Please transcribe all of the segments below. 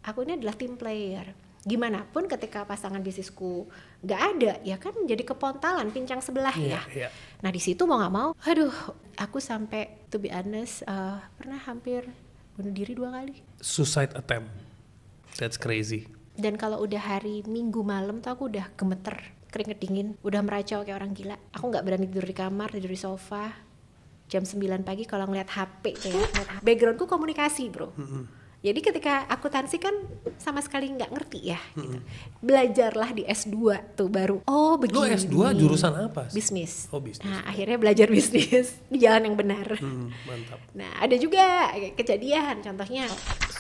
aku ini adalah team player. Gimana pun ketika pasangan bisnisku nggak ada, ya kan jadi kepontalan, pincang sebelah ya. Nah di situ mau nggak mau, aduh, aku sampai to be honest pernah hampir bunuh diri 2 kali. Suicide attempt, that's crazy. Dan kalau udah hari Minggu malam tuh aku udah gemeter, keringet dingin, udah meracau kayak orang gila. Aku nggak berani tidur di kamar, tidur di sofa. Jam 9 pagi kalau ngeliat HP tuh ya, backgroundku komunikasi bro. Jadi ketika akuntansi kan sama sekali nggak ngerti ya gitu. Belajarlah di S2 tuh baru, oh begini. Lo S2 jurusan apa? Bisnis. Oh bisnis. Nah akhirnya belajar bisnis di jalan yang benar. Mantap. Nah ada juga kejadian, contohnya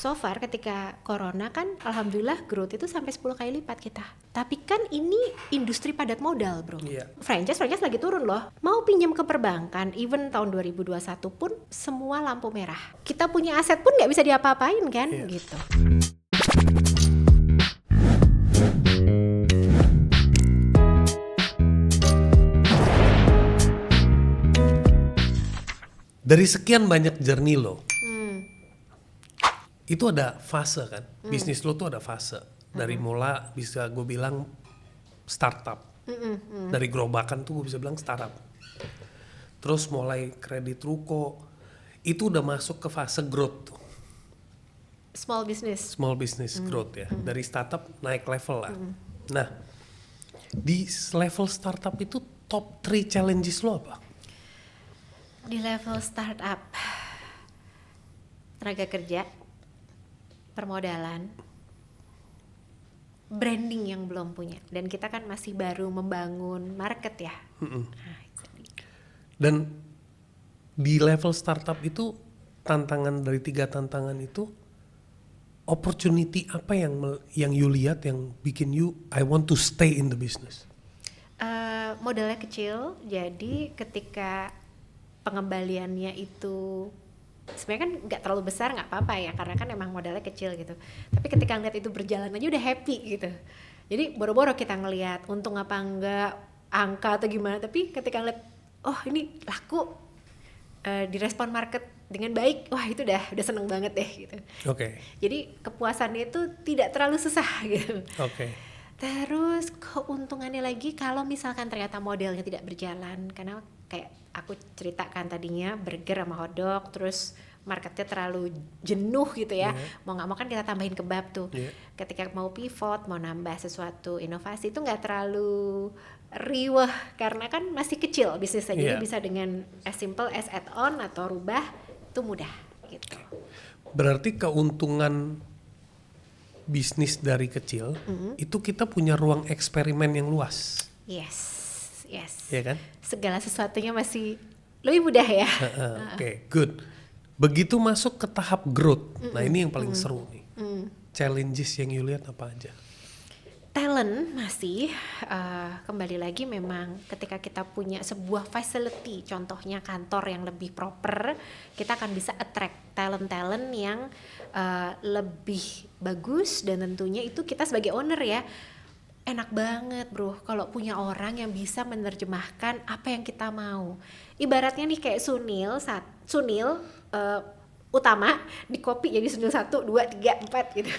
so far ketika corona kan alhamdulillah growth itu sampai 10 kali lipat kita. Tapi kan ini industri padat modal bro. Franchise lagi turun loh. Mau pinjam ke perbankan, even tahun 2021 pun semua lampu merah. Kita punya aset pun nggak bisa diapa-apain kan gitu. Dari sekian banyak journey lo, itu ada fase kan, bisnis lo tuh ada fase. Dari mula bisa gue bilang startup, dari gerobakan tuh gue bisa bilang startup. Terus mulai kredit ruko, itu udah masuk ke fase growth tuh. Small business Growth ya, dari startup naik level lah. Nah, di level startup itu top 3 challenges lo apa? Di level startup, tenaga kerja, permodalan, branding yang belum punya, dan kita kan masih baru membangun market ya. Dan di level startup itu tantangan, dari 3 tantangan itu, opportunity apa yang you lihat yang bikin you I want to stay in the business? Modalnya kecil, jadi ketika pengembaliannya itu sebenarnya kan nggak terlalu besar, nggak apa-apa ya, karena kan emang modalnya kecil gitu. Tapi ketika ngeliat itu berjalan aja udah happy gitu. Jadi boro-boro kita ngeliat untung apa enggak, angka atau gimana, tapi ketika ngeliat oh ini laku, direspon market dengan baik, wah itu udah seneng banget deh gitu. Jadi kepuasannya itu tidak terlalu susah gitu. Terus keuntungannya lagi kalau misalkan ternyata modelnya tidak berjalan, karena kayak aku ceritakan tadinya burger sama hotdog, terus marketnya terlalu jenuh gitu ya, mau nggak mau kan kita tambahin kebab tuh. Ketika mau pivot, mau nambah sesuatu inovasi itu nggak terlalu riweh karena kan masih kecil bisnisnya, jadi bisa dengan as simple as add on atau rubah itu mudah gitu. Berarti keuntungan bisnis dari kecil itu kita punya ruang eksperimen yang luas. Yes. Ya kan? Segala sesuatunya masih lebih mudah ya. Good. Begitu masuk ke tahap growth, nah ini yang paling seru nih. Challenges yang you lihat apa aja? Talent masih kembali lagi memang ketika kita punya sebuah facility, contohnya kantor yang lebih proper, kita akan bisa attract talent yang lebih bagus, dan tentunya itu kita sebagai owner ya enak banget bro kalau punya orang yang bisa menerjemahkan apa yang kita mau. Ibaratnya nih kayak Sunil utama di copy jadi Sunil 1, 2, 3, 4 gitu.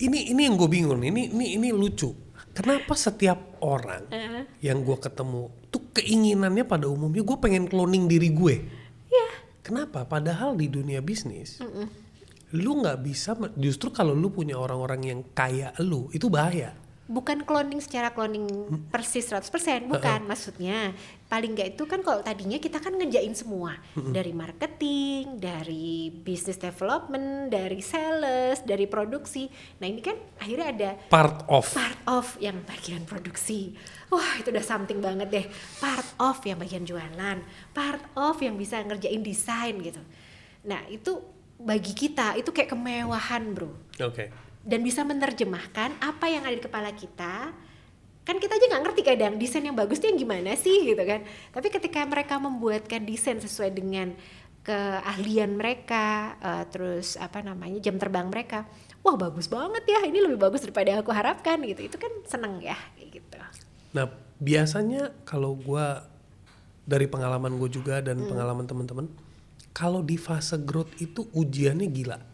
Ini yang gue bingung, ini lucu. Kenapa setiap orang yang gue ketemu tuh keinginannya pada umumnya gue pengen cloning diri gue? Kenapa? Padahal di dunia bisnis lu nggak bisa, justru kalau lu punya orang-orang yang kayak lu itu bahaya. Bukan cloning secara cloning persis 100%, bukan. Maksudnya paling nggak itu kan kalau tadinya kita kan ngerjain semua, dari marketing, dari business development, dari sales, dari produksi. Nah ini kan akhirnya ada part of yang bagian produksi. Wah itu udah something banget deh. Part of yang bagian jualan, part of yang bisa ngerjain desain gitu. Nah itu bagi kita itu kayak kemewahan bro. Dan bisa menerjemahkan apa yang ada di kepala kita. Kan kita aja nggak ngerti kadang desain yang bagus tuh yang gimana sih gitu kan. Tapi ketika mereka membuatkan desain sesuai dengan keahlian mereka, terus jam terbang mereka, wah bagus banget ya, ini lebih bagus daripada yang aku harapkan gitu. Itu kan seneng ya kayak gitu. Nah biasanya kalau gue dari pengalaman gue juga dan pengalaman teman-teman, kalau di fase growth itu ujiannya gila.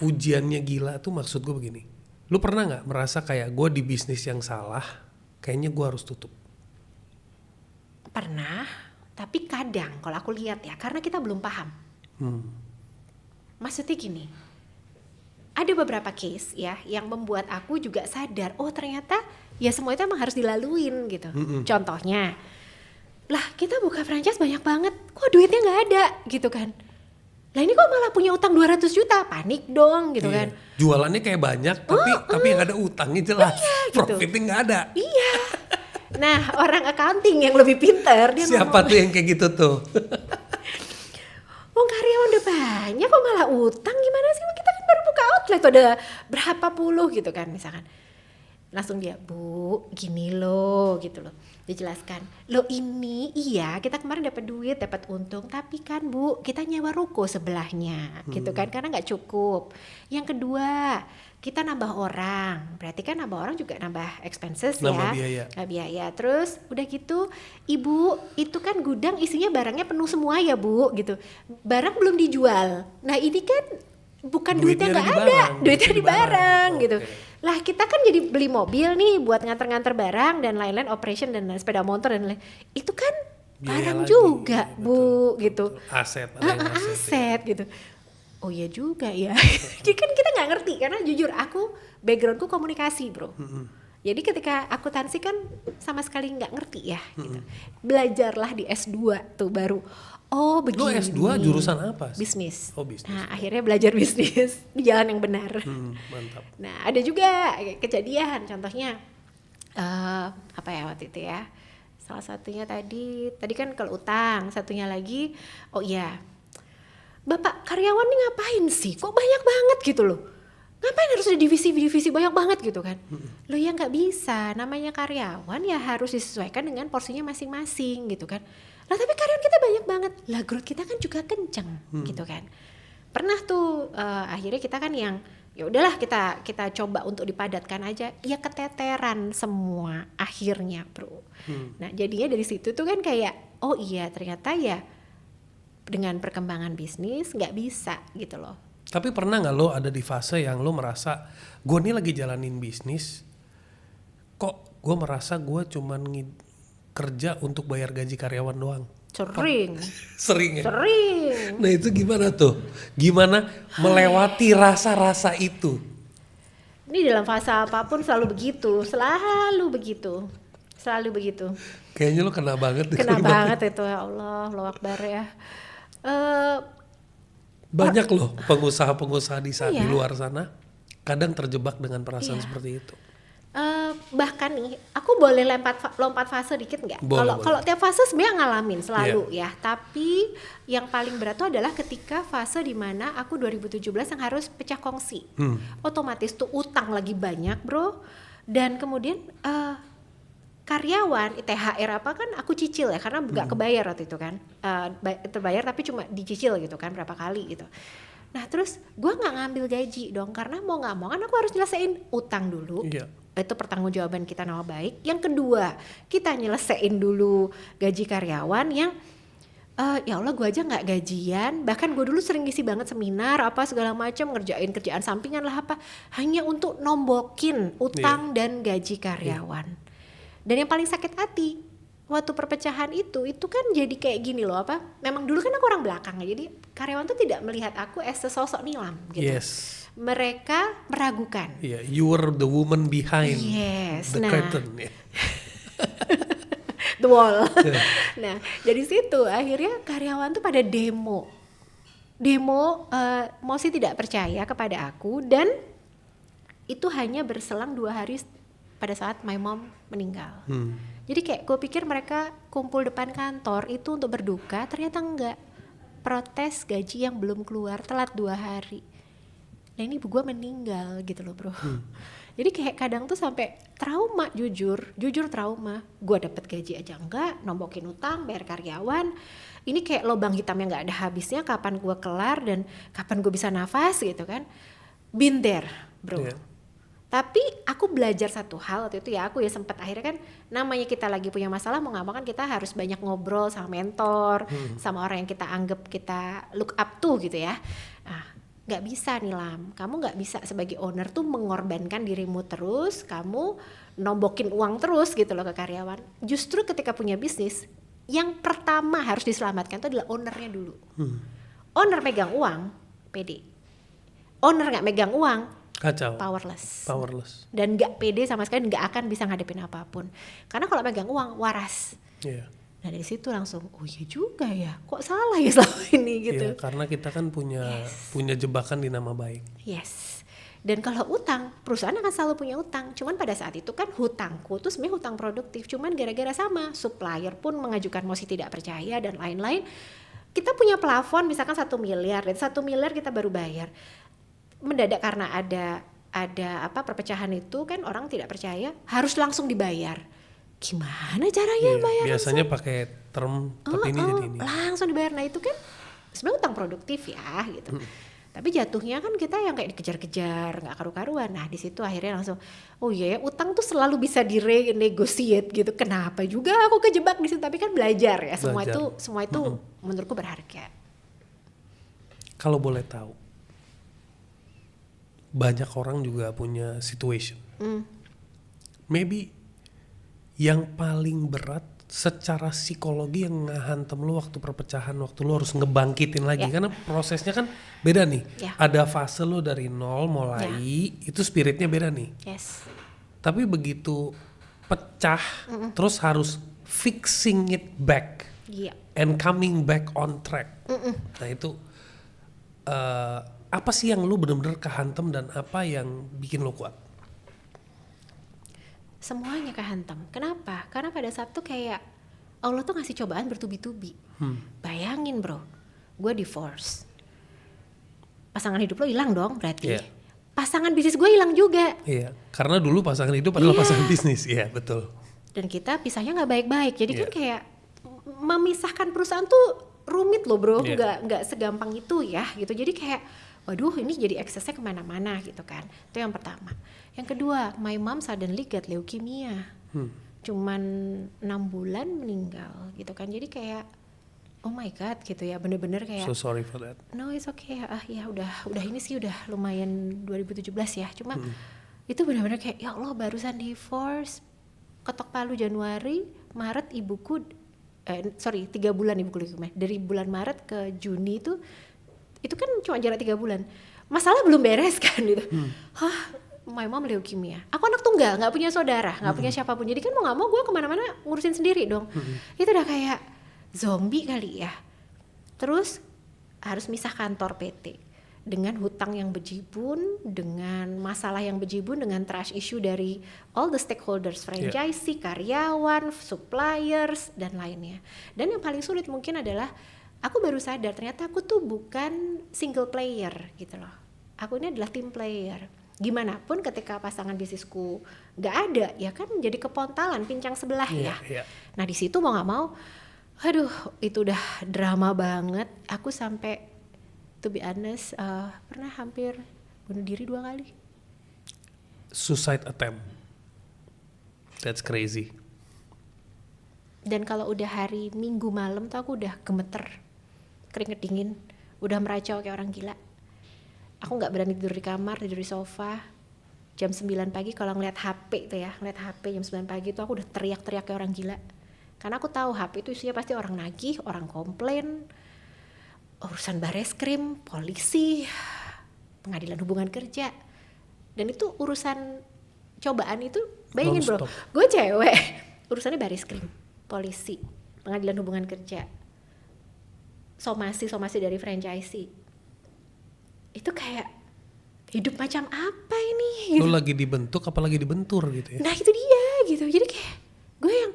ujiannya gila tuh maksud gue begini. Lu pernah nggak merasa kayak gue di bisnis yang salah, kayaknya gue harus tutup? Pernah, tapi kadang kalau aku lihat ya, karena kita belum paham. Maksudnya gini, ada beberapa case ya yang membuat aku juga sadar, oh ternyata ya semua itu emang harus dilaluin gitu. Contohnya, lah kita buka franchise banyak banget, kok duitnya nggak ada gitu kan. Lah ini kok malah punya utang 200 juta, panik dong gitu kan. Jualannya kayak banyak, tapi yang ada utangnya jelas, gitu. profitnya nggak ada. Iya. Nah orang accounting yang lebih pintar, dia Siapa ngomong, tuh yang kayak gitu tuh? oh karyawan udah banyak kok malah utang, gimana sih, kita kan baru buka outlet tuh ada berapa puluh gitu kan misalkan. Langsung dia, Bu gini loh gitu loh, dijelaskan, lo ini iya kita kemarin dapat duit dapat untung, tapi kan Bu kita nyewa ruko sebelahnya gitu kan karena nggak cukup. Yang kedua kita nambah orang, berarti kan nambah orang juga nambah expenses, Nambah ya biaya. biaya. Terus udah gitu Ibu itu kan gudang isinya barangnya penuh semua ya Bu gitu, barang belum dijual, nah ini kan bukan duitnya nggak ada, duitnya di barang gitu. Lah kita kan jadi beli mobil nih buat nganter-nganter barang dan lain-lain, operation dan sepeda motor dan lain, itu kan barang juga Bu gitu. Aset, aset gitu. Oh iya juga ya. Jadi kan kita nggak ngerti karena jujur aku backgroundku komunikasi bro. Jadi ketika akuntansi kan sama sekali nggak ngerti ya. Gitu. Belajarlah di S2 tuh baru. Oh begini. Lo S2 jurusan apa? Bisnis. Oh bisnis. Nah akhirnya belajar bisnis di jalan yang benar. Mantap. Nah ada juga kejadian, contohnya apa ya waktu itu ya. Salah satunya tadi kan kalau utang, satunya lagi, oh iya, Bapak karyawan nih ngapain sih? Kok banyak banget gitu loh? Ngapain harus ada divisi banyak banget gitu kan? Loh ya nggak bisa, namanya karyawan ya harus disesuaikan dengan porsinya masing-masing gitu kan. Lah tapi karyawan kita banyak banget, lah growth kita kan juga kenceng gitu kan. Pernah tuh akhirnya kita kan yang ya udahlah kita coba untuk dipadatkan aja, ya keteteran semua akhirnya bro. Nah jadinya dari situ tuh kan kayak oh iya ternyata ya dengan perkembangan bisnis nggak bisa gitu loh. Tapi pernah nggak lo ada di fase yang lo merasa gue nih lagi jalanin bisnis, kok gue merasa gue cuman kerja untuk bayar gaji karyawan doang? Sering ya? Sering. Nah itu gimana tuh? Gimana melewati rasa-rasa itu? Ini dalam fase apapun selalu begitu. Kayaknya lo kena banget. Kena banget itu, ya Allah, Allahu Akbar ya. Banyak loh pengusaha-pengusaha di luar sana kadang terjebak dengan perasaan seperti itu. Bahkan nih, aku boleh lompat fase dikit nggak? Kalau tiap fase sebenarnya ngalamin selalu ya. Tapi yang paling berat tuh adalah ketika fase dimana aku 2017 yang harus pecah kongsi. Otomatis tuh utang lagi banyak bro. Dan kemudian karyawan THR apa kan aku cicil ya karena nggak kebayar waktu itu kan. Terbayar tapi cuma dicicil gitu kan berapa kali gitu. Nah terus gue nggak ngambil gaji dong karena mau nggak mau kan aku harus nyelesain utang dulu. Itu pertanggungjawaban kita nama baik. Yang kedua kita nyelesain dulu gaji karyawan yang ya Allah gue aja nggak gajian, bahkan gue dulu sering ngisi banget seminar apa segala macam, ngerjain kerjaan sampingan lah apa hanya untuk nombokin utang dan gaji karyawan. Dan yang paling sakit hati waktu perpecahan itu kan jadi kayak gini loh apa? Memang dulu kan aku orang belakang jadi karyawan tuh tidak melihat aku as sosok nilam gitu. Mereka meragukan. You were the woman behind the curtain. The wall. Nah dari situ akhirnya karyawan tuh pada demo Mosi tidak percaya kepada aku dan itu hanya berselang 2 hari pada saat my mom meninggal. Jadi kayak gue pikir mereka kumpul depan kantor itu untuk berduka, ternyata enggak. Protes gaji yang belum keluar telat 2 hari. Nah ini ibu gue meninggal gitu loh bro. Jadi kayak kadang tuh sampai trauma, jujur trauma. Gue dapet gaji aja enggak, nombokin utang, bayar karyawan. Ini kayak lubang hitam yang nggak ada habisnya. Kapan gue kelar dan kapan gue bisa nafas gitu kan? Been there bro. Tapi aku belajar satu hal waktu itu ya, aku ya sempat akhirnya kan namanya kita lagi punya masalah mau nggak mau kan kita harus banyak ngobrol sama mentor, sama orang yang kita anggap kita look up to gitu ya. Nah, nggak bisa nih Lam, kamu nggak bisa sebagai owner tuh mengorbankan dirimu terus, kamu nombokin uang terus gitu loh ke karyawan. Justru ketika punya bisnis, yang pertama harus diselamatkan itu adalah ownernya dulu. Owner megang uang, pede. Owner nggak megang uang, Kacau. powerless. Dan nggak pede sama sekali, nggak akan bisa ngadepin apapun. Karena kalau megang uang, waras. Iya. Nah dari situ langsung, oh iya juga ya, kok salah ya selama ini gitu. Iya, karena kita kan punya jebakan di nama baik. Yes. Dan kalau utang, perusahaan akan selalu punya utang. Cuman pada saat itu kan hutangku tuh sebenarnya hutang produktif. Cuman gara-gara sama, supplier pun mengajukan mosi tidak percaya dan lain-lain. Kita punya plafon misalkan 1 miliar, dan 1 miliar kita baru bayar. Mendadak karena ada perpecahan itu kan orang tidak percaya, harus langsung dibayar. Gimana caranya bayar? Biasanya pakai term tapi ini jadi ini. Langsung dibayar. Nah itu kan sebenarnya utang produktif ya gitu. Tapi jatuhnya kan kita yang kayak dikejar-kejar, nggak karu-karuan. Nah di situ akhirnya langsung, oh iya ya utang tuh selalu bisa direnegosiate gitu. Kenapa juga aku kejebak di situ? Tapi kan belajar ya. Semua itu menurutku berharga. Kalau boleh tahu, banyak orang juga punya situation. Maybe yang paling berat secara psikologi yang ngehantem lu waktu perpecahan, waktu lu harus ngebangkitin lagi, karena prosesnya kan beda nih. Ada fase lu dari nol mulai, itu spiritnya beda nih. Yes. Tapi begitu pecah, terus harus fixing it back and coming back on track. Nah itu apa sih yang lu benar-benar kehantem dan apa yang bikin lu kuat? Semuanya kehantam. Kenapa? Karena pada saat tuh kayak Allah tuh ngasih cobaan bertubi-tubi. Bayangin bro, gue divorce. Pasangan hidup lo hilang dong berarti. Pasangan bisnis gue hilang juga. Iya, karena dulu pasangan hidup adalah pasangan bisnis. Iya, betul. Dan kita pisahnya nggak baik-baik. Jadi kan kayak memisahkan perusahaan tuh rumit loh bro. Nggak segampang itu ya gitu. Jadi kayak waduh ini jadi eksesnya kemana-mana gitu kan. Itu yang pertama. Yang kedua, my mom suddenly got leukemia. Cuman 6 bulan meninggal gitu kan. Jadi kayak oh my god gitu ya, bener-bener kayak so sorry for that. No it's okay ya udah ini sih udah lumayan 2017 ya. Cuma itu benar-benar kayak ya Allah barusan divorce, ketok palu Januari, Maret ibuku 3 bulan ibuku leukemia. Dari bulan Maret ke Juni itu kan cuma jarak 3 bulan. Masalah belum beres kan gitu. My mom leukemia. Aku anak tunggal, nggak punya saudara, nggak punya siapapun. Jadi kan mau nggak mau gue kemana-mana ngurusin sendiri dong. Itu udah kayak zombie kali ya. Terus harus misah kantor PT dengan hutang yang bejibun, dengan masalah yang bejibun, dengan trash issue dari all the stakeholders, franchisee, karyawan, suppliers dan lainnya. Dan yang paling sulit mungkin adalah aku baru sadar ternyata aku tuh bukan single player gitu loh. Aku ini adalah team player. Gimana pun ketika pasangan bisnisku nggak ada, ya kan jadi kepontalan, pincang sebelah ya. Nah di situ mau nggak mau, aduh itu udah drama banget. Aku sampai, to be honest, pernah hampir bunuh diri 2 kali. Suicide attempt, that's crazy. Dan kalau udah hari Minggu malam tuh aku udah gemeter, keringet dingin, udah meracau kayak orang gila. Aku nggak berani tidur di kamar, tidur di sofa. Jam 9 pagi kalau ngeliat HP tuh ya, ngeliat HP jam 9 pagi tuh aku udah teriak-teriak kayak orang gila. Karena aku tahu HP itu isinya pasti orang nagih, orang komplain, urusan bareskrim, polisi, pengadilan hubungan kerja. Dan itu urusan cobaan itu, bayangin bro, gue cewek, urusannya bareskrim, polisi, pengadilan hubungan kerja, somasi dari franchisee. Itu kayak hidup macam apa ini gitu. Lu lagi dibentuk apa lagi dibentur gitu ya. Nah itu dia gitu. Jadi kayak gue yang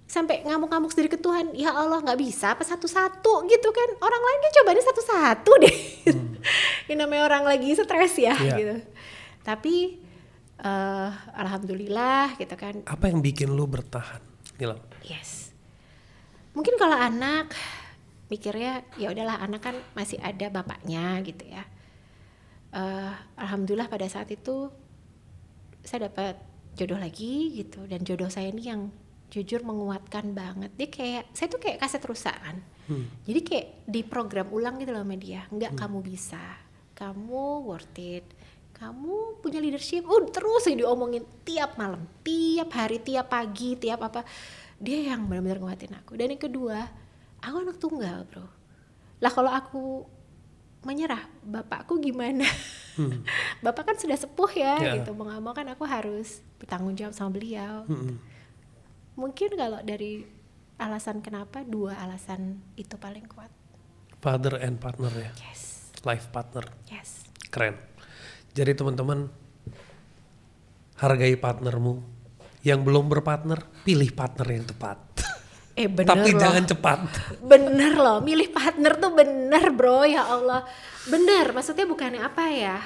sampai ngamuk-ngamuk sendiri ke Tuhan, ya Allah nggak bisa apa satu-satu gitu kan. Orang lain kan cobain satu-satu deh. Ini namanya orang lagi stres ya gitu. Tapi alhamdulillah gitu kan. Apa yang bikin lu bertahan, Nilam? Yes. Mungkin kalau anak mikirnya ya udahlah anak kan masih ada bapaknya gitu ya. Alhamdulillah pada saat itu saya dapat jodoh lagi gitu, dan jodoh saya ini yang jujur menguatkan banget. Dia kayak saya tuh kayak kaset rusak kan. Jadi kayak diprogram ulang gitu loh sama dia. Enggak, kamu bisa. kamu worth it, kamu punya leadership, terus aja diomongin tiap malam, tiap hari, tiap pagi, tiap apa. Dia yang benar-benar nguatin aku. Dan yang kedua, aku anak tunggal bro. Lah kalau aku menyerah, bapakku gimana? Bapak kan sudah sepuh ya gitu, mau gak mau kan aku harus bertanggung jawab sama beliau. Mungkin kalau dari alasan kenapa, 2 alasan itu paling kuat. Father and partner ya. Yes. Life partner. Yes. Keren. Jadi teman-teman, hargai partnermu. Yang belum berpartner, pilih partner yang tepat. Bener Tapi loh. jangan cepat. Bener loh, milih partner tuh bener bro, ya Allah. Bener, maksudnya bukannya apa ya,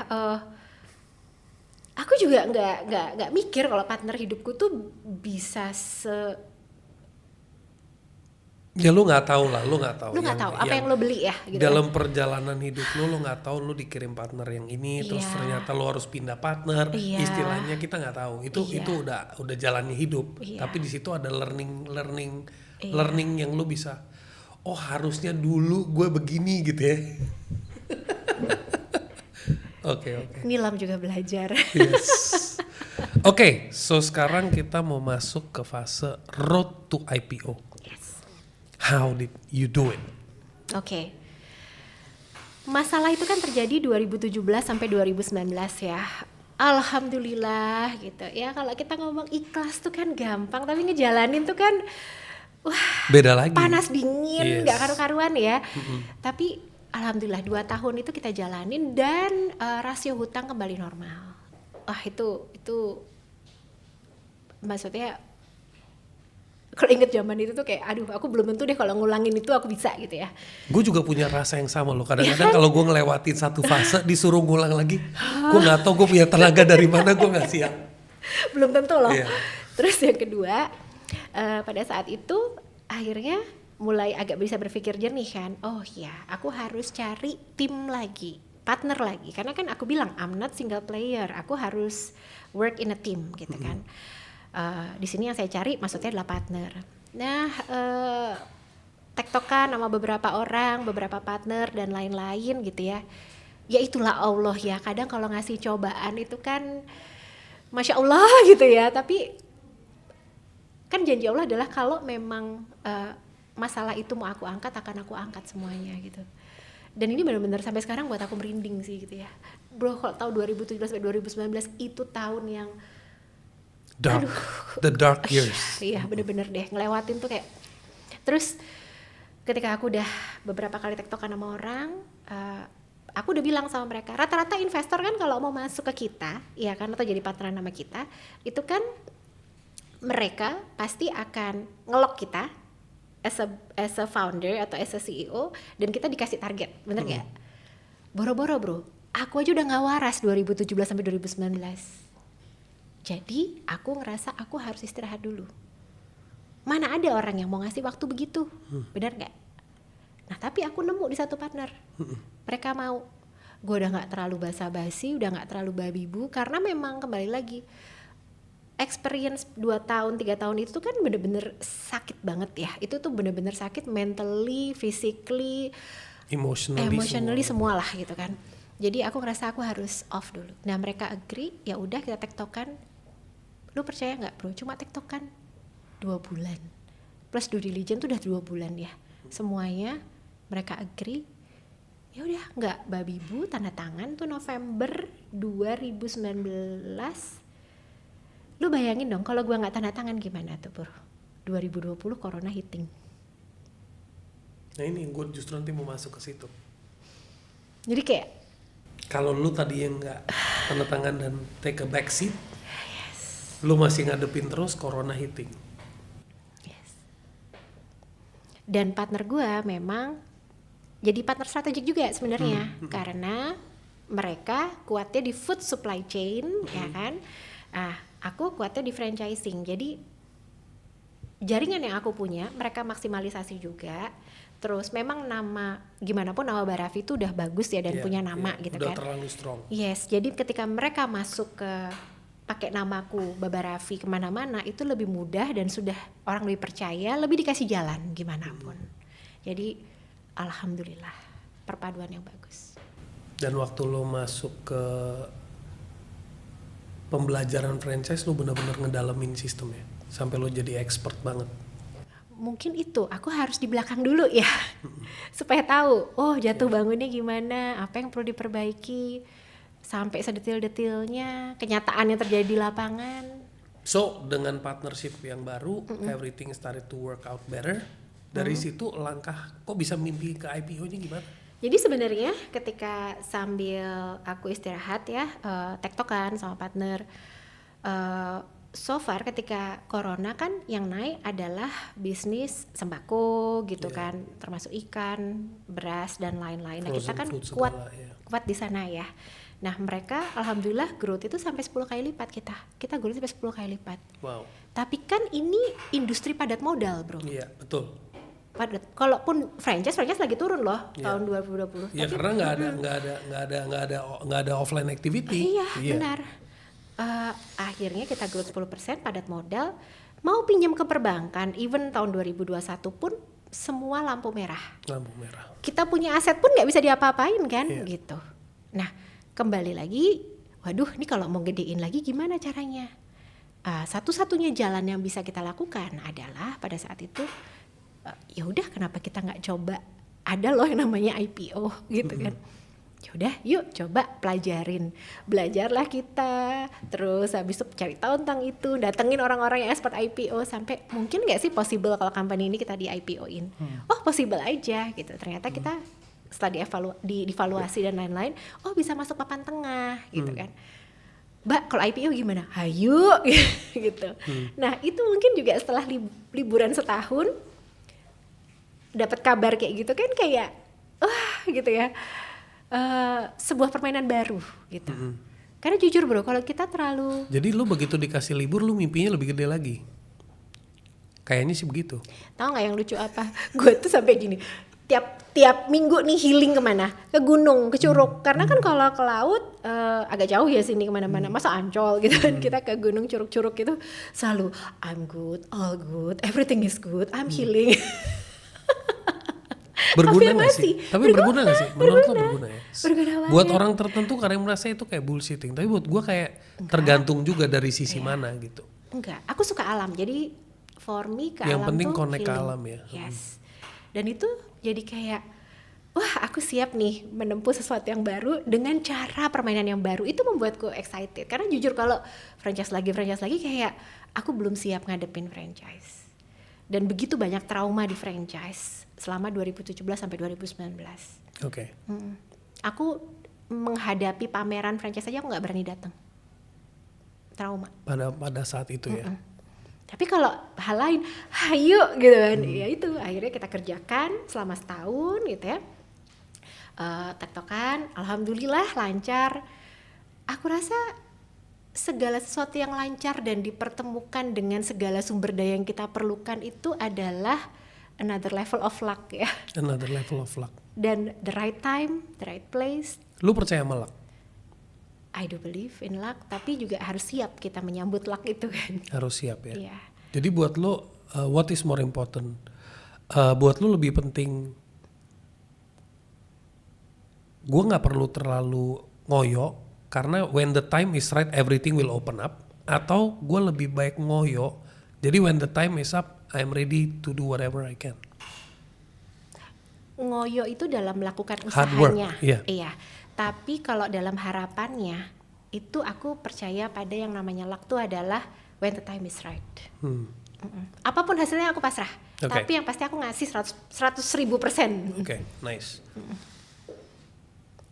aku juga nggak mikir kalau partner hidupku tuh bisa Ya lu nggak tahu lah, lu nggak tahu. Lu nggak tahu apa yang lo beli ya gitu. Dalam perjalanan hidup lu nggak tahu lu dikirim partner yang ini, terus Iya. ternyata lu harus pindah partner. Iya. Istilahnya kita nggak tahu. Itu udah jalannya hidup. Iya. Tapi di situ ada learning yang lu bisa. Oh harusnya dulu gue begini gitu ya. Oke. Nilam juga belajar. Yes. Oke, so sekarang kita mau masuk ke fase road to IPO. Yes. How did you do it? Oke. Masalah itu kan terjadi 2017 sampai 2019 ya. Alhamdulillah gitu ya. Kalau kita ngomong ikhlas tuh kan gampang, tapi ngejalanin tuh kan Beda lagi. panas dingin, Yes. nggak karu-karuan ya. Tapi alhamdulillah 2 tahun itu kita jalanin dan rasio hutang kembali normal. Wah itu maksudnya kalau inget zaman itu tuh kayak aduh aku belum tentu deh kalau ngulangin itu aku bisa gitu ya. Gue juga punya rasa yang sama loh. Kadang-kadang kalau gue ngelewatin satu fase disuruh ngulang lagi, gue nggak tahu gue punya tenaga dari mana, gue nggak siap. Belum tentu loh. Iya. Terus yang kedua, pada saat itu akhirnya mulai agak bisa berpikir jernih kan. Oh ya, aku harus cari tim lagi, partner lagi. Karena kan aku bilang I'm not single player, aku harus work in a team gitu kan. Di sini yang saya cari maksudnya adalah partner. Nah, tektokan sama beberapa orang, beberapa partner dan lain-lain gitu ya. Ya itulah Allah ya. Kadang kalau ngasih cobaan itu kan Masya Allah gitu ya. Tapi kan janji Allah adalah kalau memang masalah itu mau aku angkat, akan aku angkat semuanya gitu. Dan ini benar-benar sampai sekarang buat aku merinding sih gitu ya. Bro, kalau tahun 2017 sampai 2019 itu tahun yang Dark, the dark years. Iya bener-bener deh ngelewatin tuh kayak. Terus ketika aku udah beberapa kali tektokan sama orang, aku udah bilang sama mereka, rata-rata investor kan kalau mau masuk ke kita, ya kan, atau jadi partner sama kita, itu kan mereka pasti akan ngelok kita as a founder atau as a CEO, dan kita dikasih target, bener gak? Boro-boro bro, aku aja udah gak waras 2017 sampai 2019. Jadi aku ngerasa aku harus istirahat dulu. Mana ada orang yang mau ngasih waktu begitu, benar nggak? Nah tapi aku nemu di satu partner, mereka mau. Gue udah nggak terlalu basa-basi, udah nggak terlalu babi bu, karena memang kembali lagi experience 2 tahun 3 tahun itu kan bener-bener sakit banget ya. Itu tuh bener-bener sakit mentally, physically, emotionally semua lah gitu kan. Jadi aku ngerasa aku harus off dulu. Nah mereka agree, ya udah kita tektokan. Lu percaya nggak bro? Cuma tektokan 2 bulan. Plus due diligence tuh udah 2 bulan ya. Semuanya mereka agree. Ya udah nggak babi bu, tanda tangan tuh November 2019. Lu bayangin dong kalau gua nggak tanda tangan gimana tuh bro? 2020 corona hitting. Nah ini gue justru nanti mau masuk ke situ. Jadi kayak kalau lu tadi yang nggak tanda tangan dan take a back seat, lu masih ngadepin terus corona hitting. yes. Dan partner gue memang jadi partner strategik juga sebenarnya, karena mereka kuatnya di food supply chain, ya kan? Aku kuatnya di franchising. Jadi jaringan yang aku punya mereka maksimalisasi juga. Terus memang nama gimana pun nama Barafi itu udah bagus ya dan punya nama gitu udah kan. Udah terlalu strong. Yes, jadi ketika mereka masuk ke pakai namaku Baba Raffi kemana-mana itu lebih mudah dan sudah orang lebih percaya, lebih dikasih jalan gimana pun. Jadi alhamdulillah perpaduan yang bagus. Dan waktu lo masuk ke pembelajaran franchise, lo benar-benar ngedalamin sistemnya sampai lo jadi expert banget. Mungkin itu aku harus di belakang dulu ya supaya tahu jatuh bangunnya gimana, apa yang perlu diperbaiki sampai sedetil-detilnya, kenyataan yang terjadi di lapangan. So dengan partnership yang baru, everything started to work out better. Dari situ langkah kok bisa mimpi ke IPO-nya gimana? Jadi sebenarnya ketika sambil aku istirahat ya, tektokan sama partner, so far ketika corona kan yang naik adalah bisnis sembako gitu kan, termasuk ikan, beras dan lain-lain. Nah kita kan kuat di sana ya. Nah mereka alhamdulillah growth itu sampai 10 kali lipat kita growth sampai 10 kali lipat. Wow. Tapi kan ini industri padat modal bro. Iya betul. Padat. Kalaupun franchise lagi turun loh tahun 2020. Iya karena nggak ada offline activity. Iya benar. Akhirnya kita growth 10% padat modal, mau pinjam ke perbankan even tahun 2021 pun semua lampu merah. Kita punya aset pun nggak bisa diapa-apain kan gitu. Nah kembali lagi, waduh ini kalau mau gedein lagi gimana caranya? Satu-satunya jalan yang bisa kita lakukan adalah pada saat itu ya udah kenapa kita nggak coba, ada loh yang namanya IPO gitu kan. Yaudah yuk coba belajarlah kita, terus habis itu cari tahu tentang itu, datengin orang-orang yang expert IPO sampai mungkin nggak sih possible kalau company ini kita di IPO-in. Possible aja gitu, ternyata kita setelah divaluasi dan lain-lain, bisa masuk papan tengah gitu kan. Mbak kalau IPO gimana? Hayu gitu. Nah itu mungkin juga setelah liburan setahun dapat kabar kayak gitu kan, kayak gitu ya, sebuah permainan baru gitu. Karena jujur bro, kalau kita terlalu, jadi lu begitu dikasih libur lu mimpinya lebih gede lagi, kayaknya sih begitu. Tahu nggak yang lucu apa? Gue tuh sampai gini, tiap minggu nih healing kemana? Ke gunung, ke Curug. Karena kan kalau ke laut agak jauh ya sini kemana-mana. Masa Ancol gitu kan, kita ke gunung Curug-Curug itu selalu I'm good, all good, everything is good, I'm healing. Berguna nggak sih? Tapi berguna nggak sih? Menurut lo berguna ya? Berguna banget. Buat orang tertentu karena merasa itu kayak bullshitting. Tapi buat gue kayak tergantung juga dari sisi mana gitu. Enggak, aku suka alam. Jadi for me ke yang alam penting tuh connect ke healing. alam ya. Yes. Dan itu jadi kayak wah aku siap nih menempuh sesuatu yang baru dengan cara permainan yang baru. Itu membuatku excited. Karena jujur kalau franchise lagi kayak aku belum siap ngadepin franchise. Dan begitu banyak trauma di franchise selama 2017 sampai 2019. Oke. Aku menghadapi pameran franchise aja aku nggak berani datang. Trauma. Pada saat itu ya. Tapi kalau hal lain, hayu gitu kan, ya itu akhirnya kita kerjakan selama setahun gitu ya. Tektokan, alhamdulillah lancar. Aku rasa segala sesuatu yang lancar dan dipertemukan dengan segala sumber daya yang kita perlukan itu adalah another level of luck ya. Another level of luck. Dan the right time, the right place. Lu percaya sama luck? I do believe in luck, tapi juga harus siap kita menyambut luck itu kan. Harus siap ya. Yeah. Jadi buat lu, what is more important? Buat lu lebih penting, gue nggak perlu terlalu ngoyo, karena when the time is right, everything will open up. Atau gue lebih baik ngoyo, jadi when the time is up, I'm ready to do whatever I can. Ngoyo itu dalam melakukan Hard work, usahanya. yeah. Iya. Tapi kalau dalam harapannya, itu aku percaya pada yang namanya luck itu adalah when the time is right. Apapun hasilnya aku pasrah. Okay. Tapi yang pasti aku ngasih 100.000%. Oke, nice.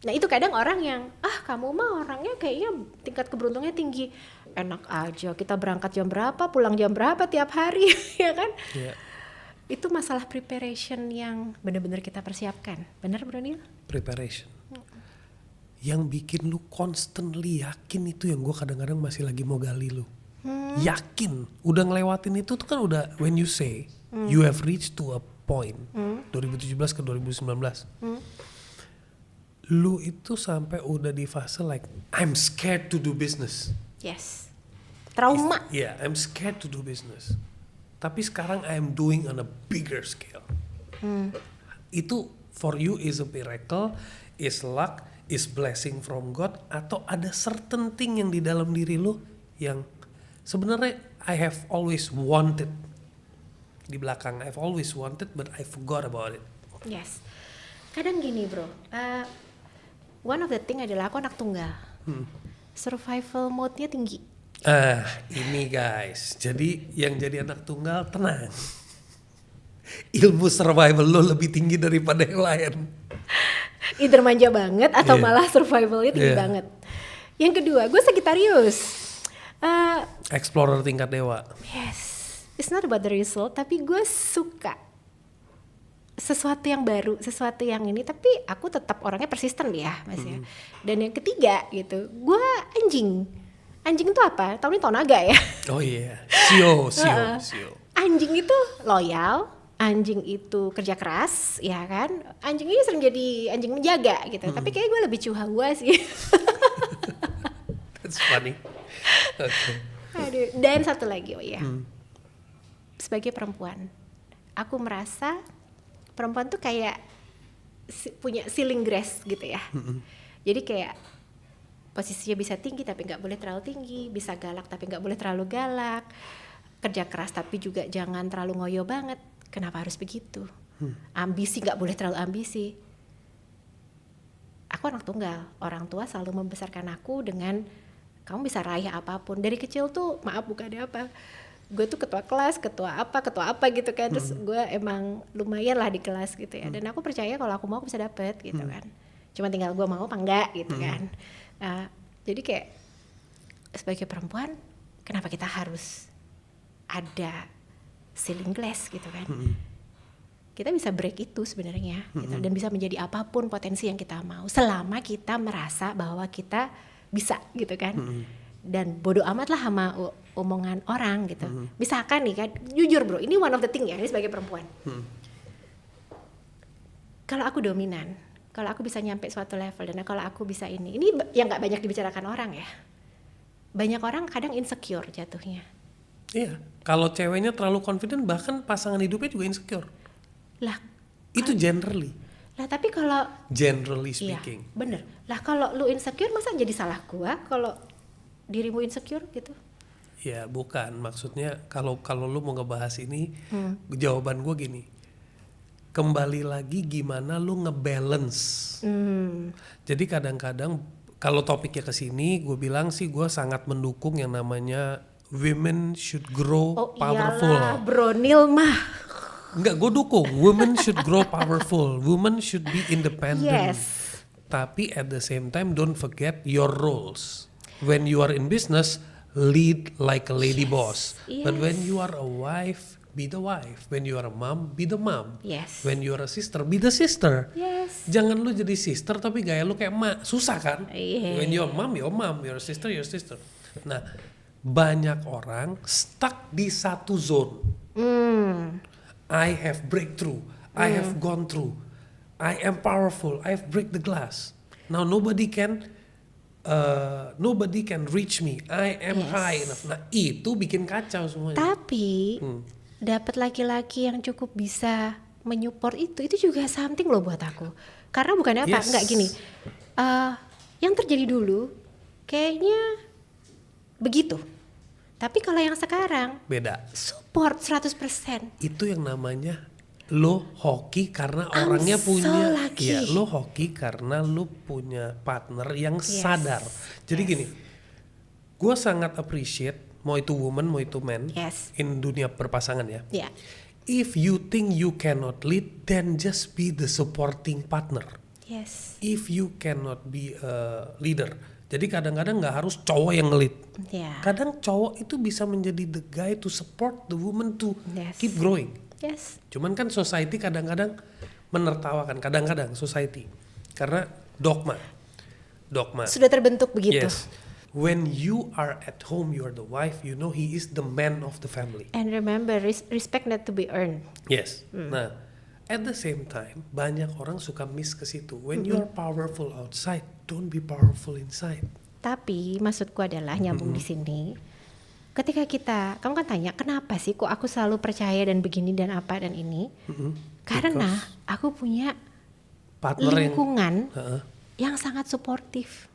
Nah itu kadang orang yang, kamu mah orangnya kayaknya tingkat keberuntungannya tinggi. Enak aja, kita berangkat jam berapa, pulang jam berapa tiap hari, ya kan? Yeah. Itu masalah preparation yang benar-benar kita persiapkan. Benar Bro Neil? Preparation. Yang bikin lu constantly yakin itu yang gue kadang-kadang masih lagi mau gali lu. Yakin, udah ngelewatin itu tuh kan udah when you say you have reached to a point 2017 ke 2019. Lu itu sampai udah di fase like I'm scared to do business. Yes. Trauma. Yeah, I'm scared to do business. Tapi sekarang I'm doing on a bigger scale. Itu for you is a miracle, is luck, is blessing from God atau ada certain thing yang di dalam diri lo yang sebenarnya I have always wanted di belakang, I've always wanted but I forgot about it. Yes. Kadang gini bro, one of the thing adalah aku anak tunggal. Survival mode-nya tinggi. Ini guys, jadi yang jadi anak tunggal tenang. Ilmu survival lo lebih tinggi daripada yang lain. Either manja banget atau malah survivalnya tinggi banget. Yang kedua, gue Sagittarius. Explorer tingkat dewa. Yes, it's not about the result, tapi gue suka sesuatu yang baru, sesuatu yang ini, tapi aku tetap orangnya persisten ya mas ya. Dan yang ketiga gitu, gue anjing. Anjing itu apa? Tahu nih tahun naga ya? Oh iya, sio. Anjing itu loyal, anjing itu kerja keras, ya kan? Anjing ini sering jadi anjing menjaga gitu. Tapi kayak gue lebih chihuahua sih. That's funny. Okay. Aduh. Dan satu lagi, sebagai perempuan, aku merasa perempuan tuh kayak punya ceiling grace gitu ya. Jadi kayak posisinya bisa tinggi tapi nggak boleh terlalu tinggi, bisa galak tapi nggak boleh terlalu galak, kerja keras tapi juga jangan terlalu ngoyo banget. Kenapa harus begitu? Ambisi nggak boleh terlalu ambisi. Aku anak tunggal, orang tua selalu membesarkan aku dengan kamu bisa raih apapun. Dari kecil tuh maaf bukan ada apa, gue tuh ketua kelas, ketua apa gitu kan. Terus gue emang lumayan lah di kelas gitu ya. Dan aku percaya kalau aku mau aku bisa dapet gitu kan. Cuma tinggal gue mau apa enggak gitu kan. Jadi kayak sebagai perempuan kenapa kita harus ada ceiling glass gitu kan. Kita bisa break itu sebenarnya gitu. Dan bisa menjadi apapun potensi yang kita mau selama kita merasa bahwa kita bisa gitu kan. Dan bodo amat lah sama omongan orang gitu. Misalkan nih kan, jujur bro, ini one of the thing ya, ini sebagai perempuan. Kalau aku dominan, kalau aku bisa nyampe suatu level, dan kalau aku bisa ini yang gak banyak dibicarakan orang ya. Banyak orang kadang insecure jatuhnya. Iya, kalau ceweknya terlalu confident bahkan pasangan hidupnya juga insecure. Lah, itu generally. Lah tapi kalau generally speaking. Iya, bener. Lah kalau lu insecure masa jadi salah gua kalau dirimu insecure gitu? Ya bukan, maksudnya kalau lu mau ngebahas ini, jawaban gua gini. Kembali lagi gimana lu ngebalance. Jadi kadang-kadang kalau topiknya kesini, gue bilang sih gue sangat mendukung yang namanya women should grow powerful. Oh iyalah, Bronil mah. Enggak, gue dukung. Women should grow powerful. Women should be independent. Yes. Tapi at the same time, don't forget your roles. When you are in business, lead like a lady boss. But when you are a wife, be the wife. When you are a mom, be the mom. Yes. When you are a sister, be the sister. Yes. Jangan lu jadi sister tapi gaya lu kayak emak. Susah kan? Yeah. When you're mom, your mom. You're a sister, your sister. Nah, banyak orang stuck di satu zone. I have breakthrough. I have gone through. I am powerful. I have break the glass. Now nobody can reach me. I am high enough. Nah itu bikin kacau semuanya. Tapi dapat laki-laki yang cukup bisa menyupport itu juga something loh buat aku. Karena bukannya apa? Enggak gini. Yang terjadi dulu kayaknya begitu. Tapi kalau yang sekarang beda. Support 100%. Itu yang namanya lo hoki karena orangnya punya. Ya, lo hoki karena lo punya partner yang sadar. Jadi gini, gue sangat appreciate mau itu woman mau itu man in dunia berpasangan ya. If you think you cannot lead, then just be the supporting partner. If you cannot be a leader. Jadi kadang-kadang gak harus cowok yang nge-lead. Kadang cowok itu bisa menjadi the guy to support the woman to keep growing. Cuman kan society kadang-kadang menertawakan, kadang-kadang society. Karena dogma. Sudah terbentuk begitu. When you are at home, you are the wife, you know he is the man of the family. And remember, respect not to be earned. Nah, at the same time, banyak orang suka miss ke situ. When you are powerful outside, don't be powerful inside. Tapi maksudku adalah nyambung di sini. Ketika kamu kan tanya, kenapa sih kok aku selalu percaya dan begini dan apa dan ini? Karena aku punya partner lingkungan yang sangat suportif.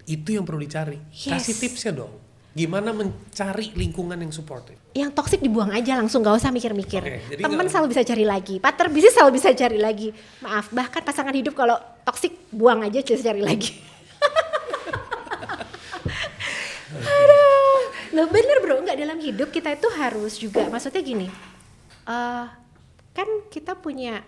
Itu yang perlu dicari. Yes. Kasih tipsnya dong. Gimana mencari lingkungan yang suportif? Yang toksik dibuang aja langsung, gak usah mikir-mikir. Oke, jadi Temen selalu bisa cari lagi, partner bisnis selalu bisa cari lagi. Maaf, bahkan pasangan hidup kalau toksik buang aja, bisa cari lagi. Aduh, loh bener bro, nggak, dalam hidup kita itu harus juga, maksudnya gini, kan kita punya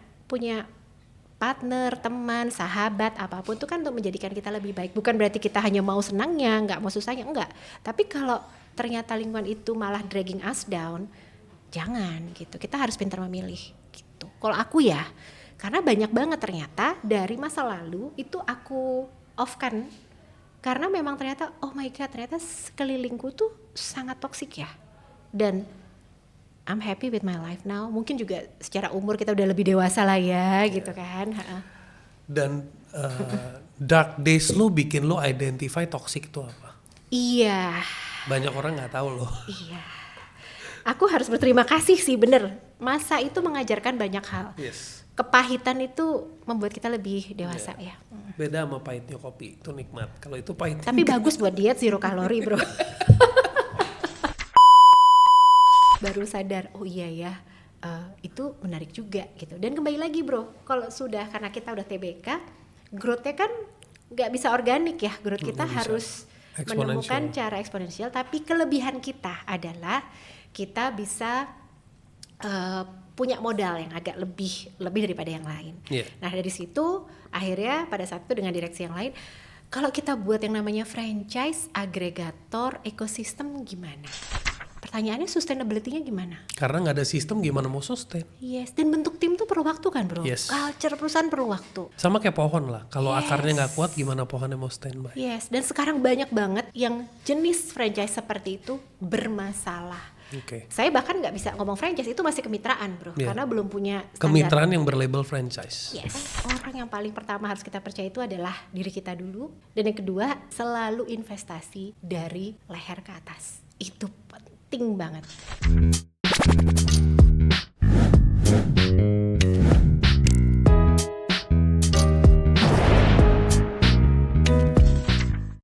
partner, teman, sahabat, apapun itu kan untuk menjadikan kita lebih baik. Bukan berarti kita hanya mau senangnya, nggak mau susahnya, enggak. Tapi kalau ternyata lingkungan itu malah dragging us down, jangan gitu. Kita harus pintar memilih gitu. Kalau aku ya, karena banyak banget ternyata dari masa lalu itu aku off-kan. Karena memang ternyata, oh my god, ternyata sekelilingku tuh sangat toksik ya. Dan I'm happy with my life now. Mungkin juga secara umur kita udah lebih dewasa lah ya, gitu kan. Dan dark days lo bikin lo identify toxic itu apa? Iya. Banyak orang nggak tahu loh. Iya. Aku harus berterima kasih sih, bener. Masa itu mengajarkan banyak hal. Yes. Kepahitan itu membuat kita lebih dewasa ya. Beda sama pahitnya kopi, itu nikmat. Kalau itu pahit. Tapi bagus buat diet 0 kalori bro. Baru sadar, oh iya ya, itu menarik juga gitu. Dan kembali lagi bro, kalau sudah, karena kita udah TBK, growth-nya kan nggak bisa organik ya. Growth kita harus menemukan cara eksponensial. Tapi kelebihan kita adalah kita bisa punya modal yang agak lebih daripada yang lain. Yeah. Nah dari situ akhirnya pada saat itu dengan direksi yang lain, kalau kita buat yang namanya franchise, agregator, ekosistem gimana? Pertanyaannya sustainability-nya gimana? Karena nggak ada sistem gimana mau sustain. Yes, dan bentuk tim tuh perlu waktu kan bro? Yes. Culture perusahaan perlu waktu. Sama kayak pohon lah, kalau akarnya nggak kuat gimana pohonnya mau standby. Yes, dan sekarang banyak banget yang jenis franchise seperti itu bermasalah. Oke. Saya bahkan nggak bisa ngomong franchise, itu masih kemitraan bro, karena belum punya standar. Kemitraan yang berlabel franchise. Yes, orang yang paling pertama harus kita percaya itu adalah diri kita dulu. Dan yang kedua, selalu investasi dari leher ke atas. Itu penting banget.